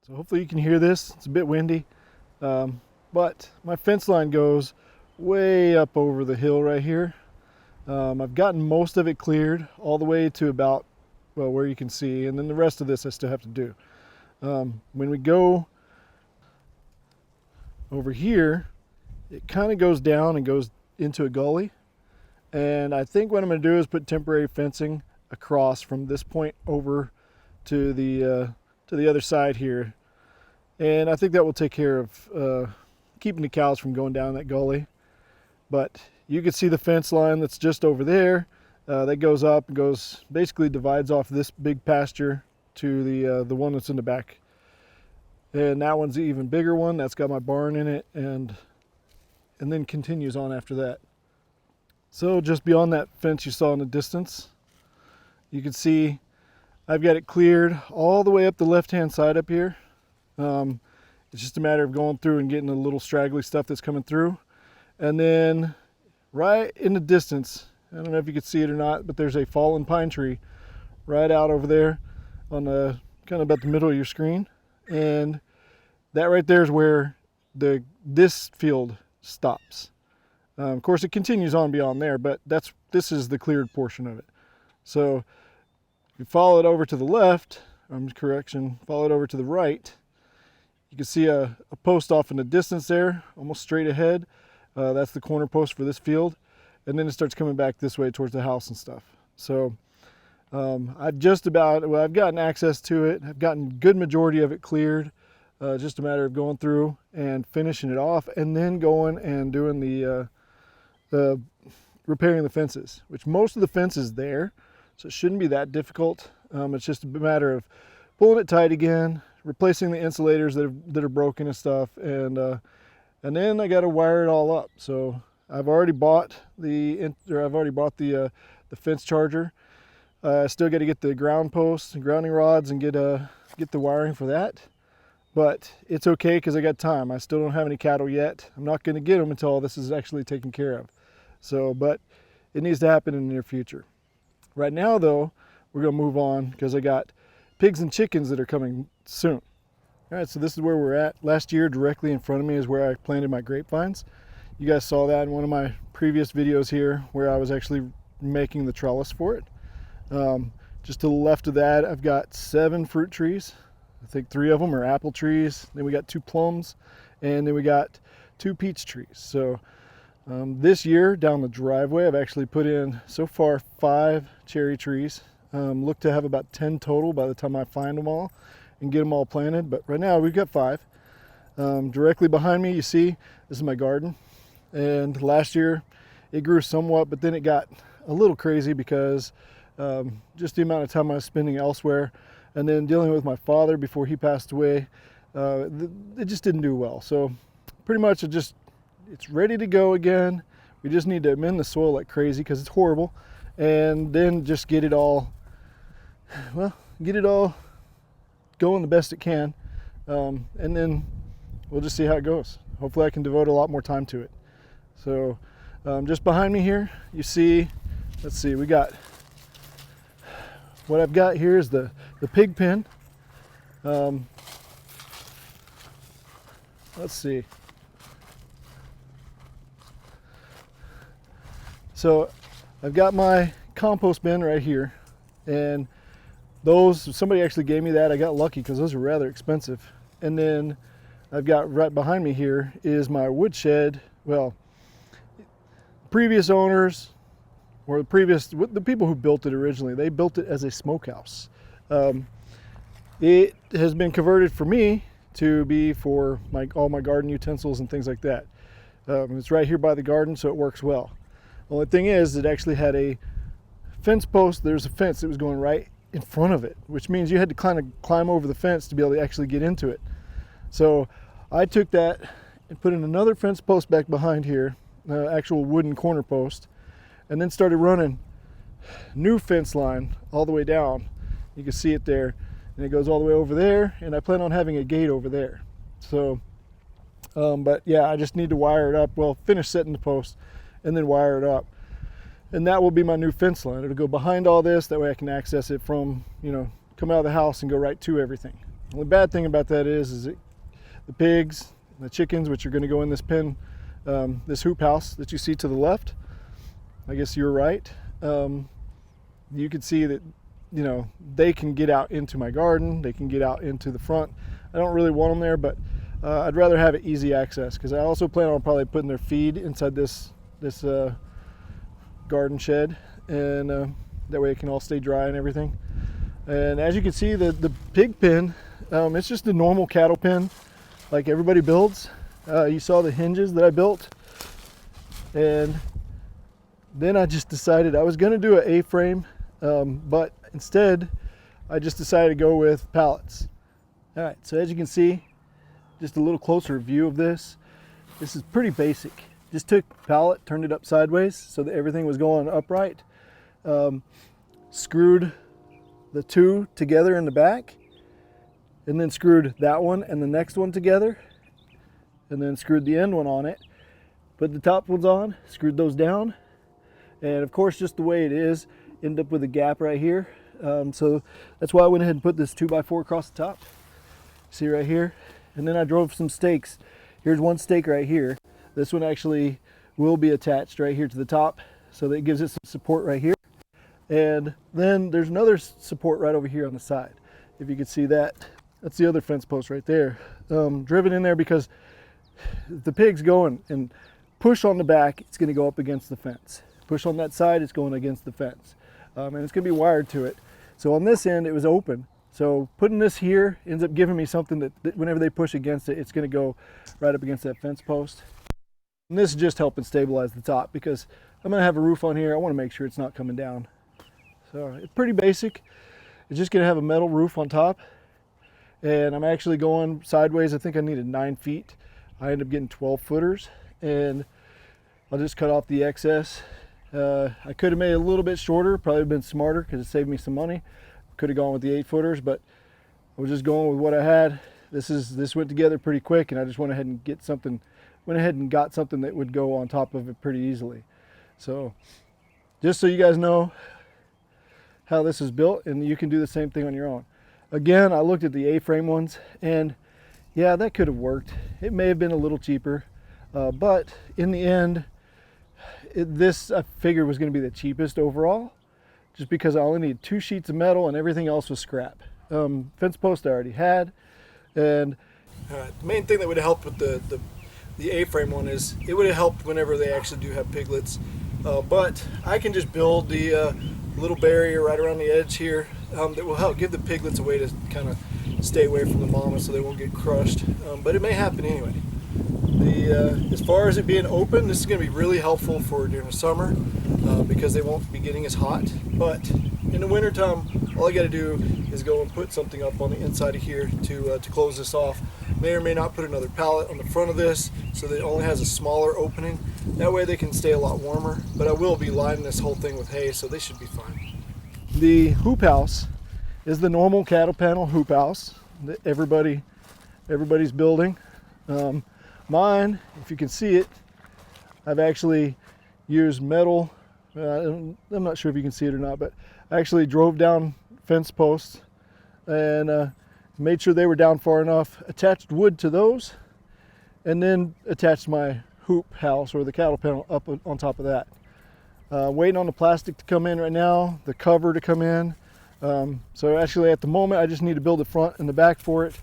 So hopefully you can hear this. It's a bit windy, but my fence line goes way up over the hill right here. I've gotten most of it cleared all the way to about, well, where you can see, and then the rest of this I still have to do. When we go over here, it kind of goes down and goes into a gully. And I think what I'm going to do is put temporary fencing across from this point over to the other side here. And I think that will take care of keeping the cows from going down that gully. But you can see the fence line that's just over there. That goes up and goes, basically divides off this big pasture to the one that's in the back. And that one's the even bigger one. That's got my barn in it, and then continues on after that. So just beyond that fence you saw in the distance, you can see I've got it cleared all the way up the left-hand side up here. It's just a matter of going through and getting the little straggly stuff that's coming through. And then right in the distance, I don't know if you can see it or not, but there's a fallen pine tree right out over there on the kind of about the middle of your screen. And that right there is where this field stops. Of course, it continues on beyond there, but this is the cleared portion of it. So if you follow it over to the left, follow it over to the right, you can see a post off in the distance there, almost straight ahead. That's the corner post for this field. And then it starts coming back this way towards the house and stuff. So I've gotten access to it. I've gotten good majority of it cleared. Just a matter of going through and finishing it off, and then going and doing the repairing the fences, which most of the fence is there, so it shouldn't be that difficult. It's just a matter of pulling it tight again, replacing the insulators that are broken and stuff, and then I got to wire it all up. So I've already bought the fence charger. I still got to get the ground posts and grounding rods and get the wiring for that. But it's okay because I got time. I still don't have any cattle yet. I'm not going to get them until all this is actually taken care of. So, but it needs to happen in the near future. Right now though, we're going to move on because I got pigs and chickens that are coming soon. All right, so this is where we're at. Last year, directly in front of me is where I planted my grapevines. You guys saw that in one of my previous videos here where I was actually making the trellis for it. Just to the left of that, I've got 7 fruit trees. I think 3 of them are apple trees. Then we got 2 plums, and then we got 2 peach trees. So this year down the driveway, I've actually put in so far 5 cherry trees. Look to have about 10 total by the time I find them all and get them all planted. But right now we've got 5. Directly behind me, you see, this is my garden. And last year it grew somewhat, but then it got a little crazy because just the amount of time I was spending elsewhere, and then dealing with my father before he passed away, it just didn't do well. So pretty much it's ready to go again. We just need to amend the soil like crazy because it's horrible, and then just get it all going the best it can, and then we'll just see how it goes. Hopefully I can devote a lot more time to it. So just behind me here, you see, let's see, we got, what I've got here is the pig pen. Let's see. So I've got my compost bin right here, and somebody actually gave me that. I got lucky because those are rather expensive. And then I've got right behind me here is my woodshed. Well, previous owners, or the people who built it originally, they built it as a smokehouse. It has been converted for me to be for all my garden utensils and things like that. It's right here by the garden, so it works well. The only thing is, it actually had a fence post. There's a fence that was going right in front of it, which means you had to kind of climb over the fence to be able to actually get into it. So I took that and put in another fence post back behind here, actual wooden corner post, and then started running new fence line all the way down. You can see it there, and it goes all the way over there, and I plan on having a gate over there. So but yeah, I just need to wire it up, well, finish setting the post and then wire it up, and that will be my new fence line. It'll go behind all this, that way I can access it from, come out of the house and go right to everything. The only bad thing about that is the pigs, the chickens, which are going to go in this pen, this hoop house that you see to the left. I guess you're right. You can see that, you know, they can get out into my garden. They can get out into the front. I don't really want them there, but I'd rather have it easy access, because I also plan on probably putting their feed inside this garden shed, and that way it can all stay dry and everything. And as you can see, the pig pen, it's just a normal cattle pen like everybody builds. You saw the hinges that I built, and then I just decided I was going to do an A-frame, but instead I just decided to go with pallets. All right, so as you can see, just a little closer view of this. This is pretty basic. Just took pallet, turned it up sideways so that everything was going upright. Screwed the two together in the back, and then screwed that one and the next one together, and then screwed the end one on it. Put the top ones on, screwed those down, and of course, just the way it is, end up with a gap right here. So that's why I went ahead and put this 2x4 across the top. See right here? And then I drove some stakes. Here's one stake right here. This one actually will be attached right here to the top, so that it gives it some support right here. And then there's another support right over here on the side. If you can see that, that's the other fence post right there. Driven in there because if the pigs go and push on the back, it's going to go up against the fence. Push on that side, it's going against the fence. And it's going to be wired to it. So on this end, it was open. So putting this here ends up giving me something that whenever they push against it, it's going to go right up against that fence post. And this is just helping stabilize the top, because I'm going to have a roof on here. I want to make sure it's not coming down. So it's pretty basic. It's just going to have a metal roof on top. And I'm actually going sideways. I think I needed 9 feet. I ended up getting 12 footers. And I'll just cut off the excess. I could have made it a little bit shorter. Probably been smarter because it saved me some money. Could have gone with the 8 footers, but I was just going with what I had. This went together pretty quick, and I just went ahead and got something that would go on top of it pretty easily. So just so you guys know how this is built, and you can do the same thing on your own. Again, I looked at the A-frame ones, and yeah, that could have worked. It may have been a little cheaper, but in the end, this I figured was going to be the cheapest overall, just because I only needed 2 sheets of metal and everything else was scrap. Fence post I already had, and the main thing that would help with the A-frame one is it would have helped whenever they actually do have piglets. But I can just build the little barrier right around the edge here that will help give the piglets a way to kind of stay away from the mama so they won't get crushed. But it may happen anyway. As far as it being open, this is going to be really helpful for during the summer because they won't be getting as hot. But in the wintertime, all I got to do is go and put something up on the inside of here to close this off. May or may not put another pallet on the front of this so that it only has a smaller opening. That way they can stay a lot warmer. But I will be lining this whole thing with hay, so they should be fine. The hoop house is the normal cattle panel hoop house that everybody's building. Mine, if you can see it, I've actually used metal. I'm not sure if you can see it or not, but I actually drove down fence posts and made sure they were down far enough, attached wood to those, and then attached my hoop house or the cattle panel up on top of that. Waiting on the plastic to come in right now, the cover to come in. So actually at the moment I just need to build the front and the back for it,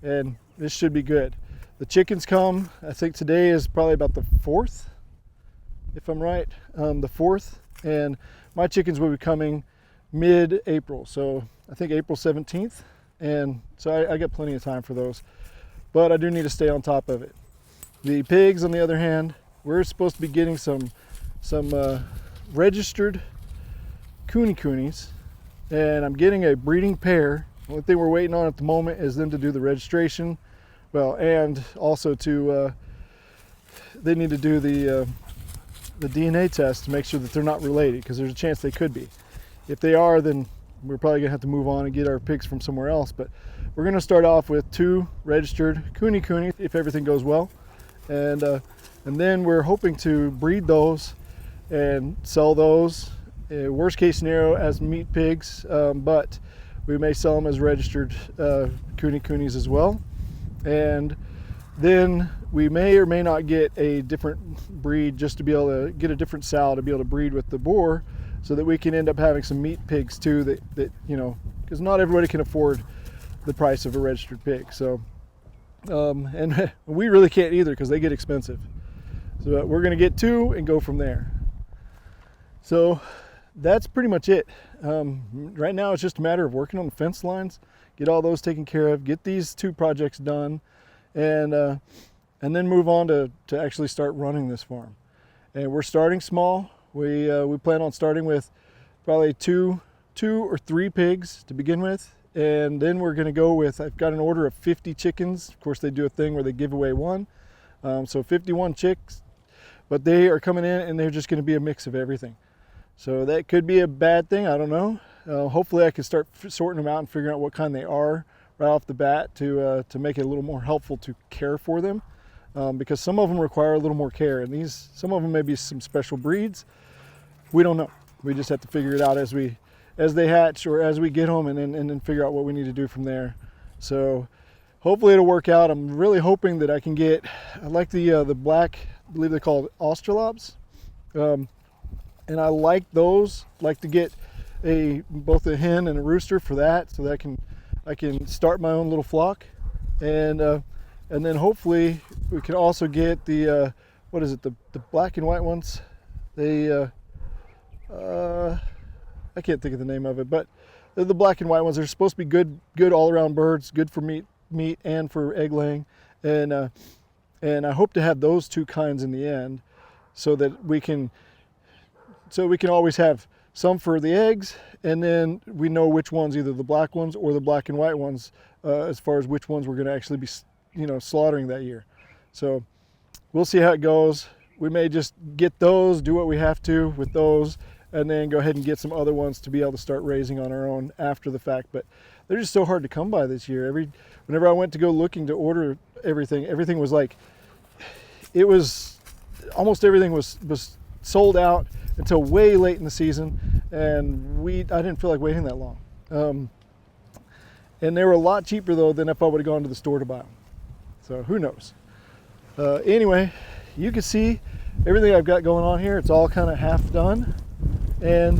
and this should be good. The chickens come, I think today is probably about the 4th, if I'm right, the 4th, and my chickens will be coming mid-April, so I think April 17th, and so I got plenty of time for those, but I do need to stay on top of it. The pigs, on the other hand, we're supposed to be getting some registered coonies, and I'm getting a breeding pair. The only thing we're waiting on at the moment is them to do the registration. Well, and also to they need to do the DNA test to make sure that they're not related, because there's a chance they could be. If they are, then we're probably gonna have to move on and get our pigs from somewhere else. But we're gonna start off with 2 registered cooney if everything goes well, and then we're hoping to breed those and sell those. Worst case scenario as meat pigs, but We may sell them as registered coonies as well. And then we may or may not get a different breed, just to be able to get a different sow to be able to breed with the boar, so that we can end up having some meat pigs too, that you know, because not everybody can afford the price of a registered pig. So and we really can't either, because they get expensive. So we're going to get 2 and go from there. So that's pretty much it. Right now it's just a matter of working on the fence lines, get all those taken care of, get these 2 projects done, and then move on to actually start running this farm. And we're starting small. We plan on starting with probably two or 3 pigs to begin with, and then we're going to go with, I've got an order of 50 chickens. Of course, they do a thing where they give away 1, so 51 chicks, but they are coming in and they're just going to be a mix of everything. So that could be a bad thing, I don't know. Hopefully I can start sorting them out and figuring out what kind they are right off the bat to make it a little more helpful to care for them, because some of them require a little more care, and some of them may be some special breeds. We don't know. We just have to figure it out as they hatch, or as we get them, and then figure out what we need to do from there. So hopefully it'll work out. I'm really hoping that I can get, I like the black, I believe they're called Australobs. And I like those, like to get both a hen and a rooster for that, so that I can start my own little flock. And then hopefully we can also get the what is it, the black and white ones. They I can't think of the name of it, but they're the black and white ones. They're supposed to be good all around birds, good for meat and for egg laying. And I hope to have those 2 kinds in the end, so that we can always have some for the eggs, and then we know which ones, either the black ones or the black and white ones, as far as which ones we're going to actually be, you know, slaughtering that year. So we'll see how it goes. We may just get those, do what we have to with those, and then go ahead and get some other ones to be able to start raising on our own after the fact. But they're just so hard to come by this year. Whenever I went to go looking to order everything was like, almost everything was sold out until way late in the season, and I didn't feel like waiting that long. And they were a lot cheaper though than if I would have gone to the store to buy them. So who knows? Anyway, you can see everything I've got going on here. It's all kind of half done, and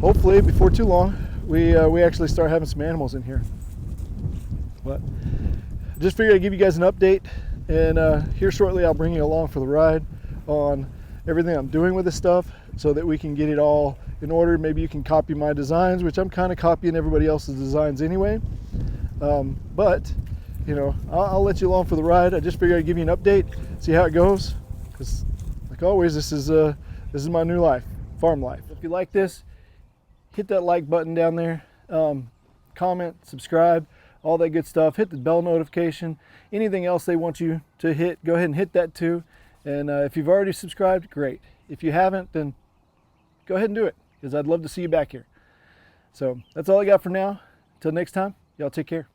hopefully before too long we actually start having some animals in here. But I just figured I'd give you guys an update, and here shortly I'll bring you along for the ride on everything I'm doing with this stuff, so that we can get it all in order. Maybe you can copy my designs, which I'm kind of copying everybody else's designs anyway. But you know, I'll let you along for the ride. I just figured I'd give you an update, see how it goes, because like always, this is my new life, farm life. If you like this, hit that like button down there, comment, subscribe, all that good stuff. Hit the bell notification. Anything else they want you to hit, go ahead and hit that too. And if you've already subscribed, great. If you haven't, then go ahead and do it, because I'd love to see you back here. So that's all I got for now. Until next time, y'all take care.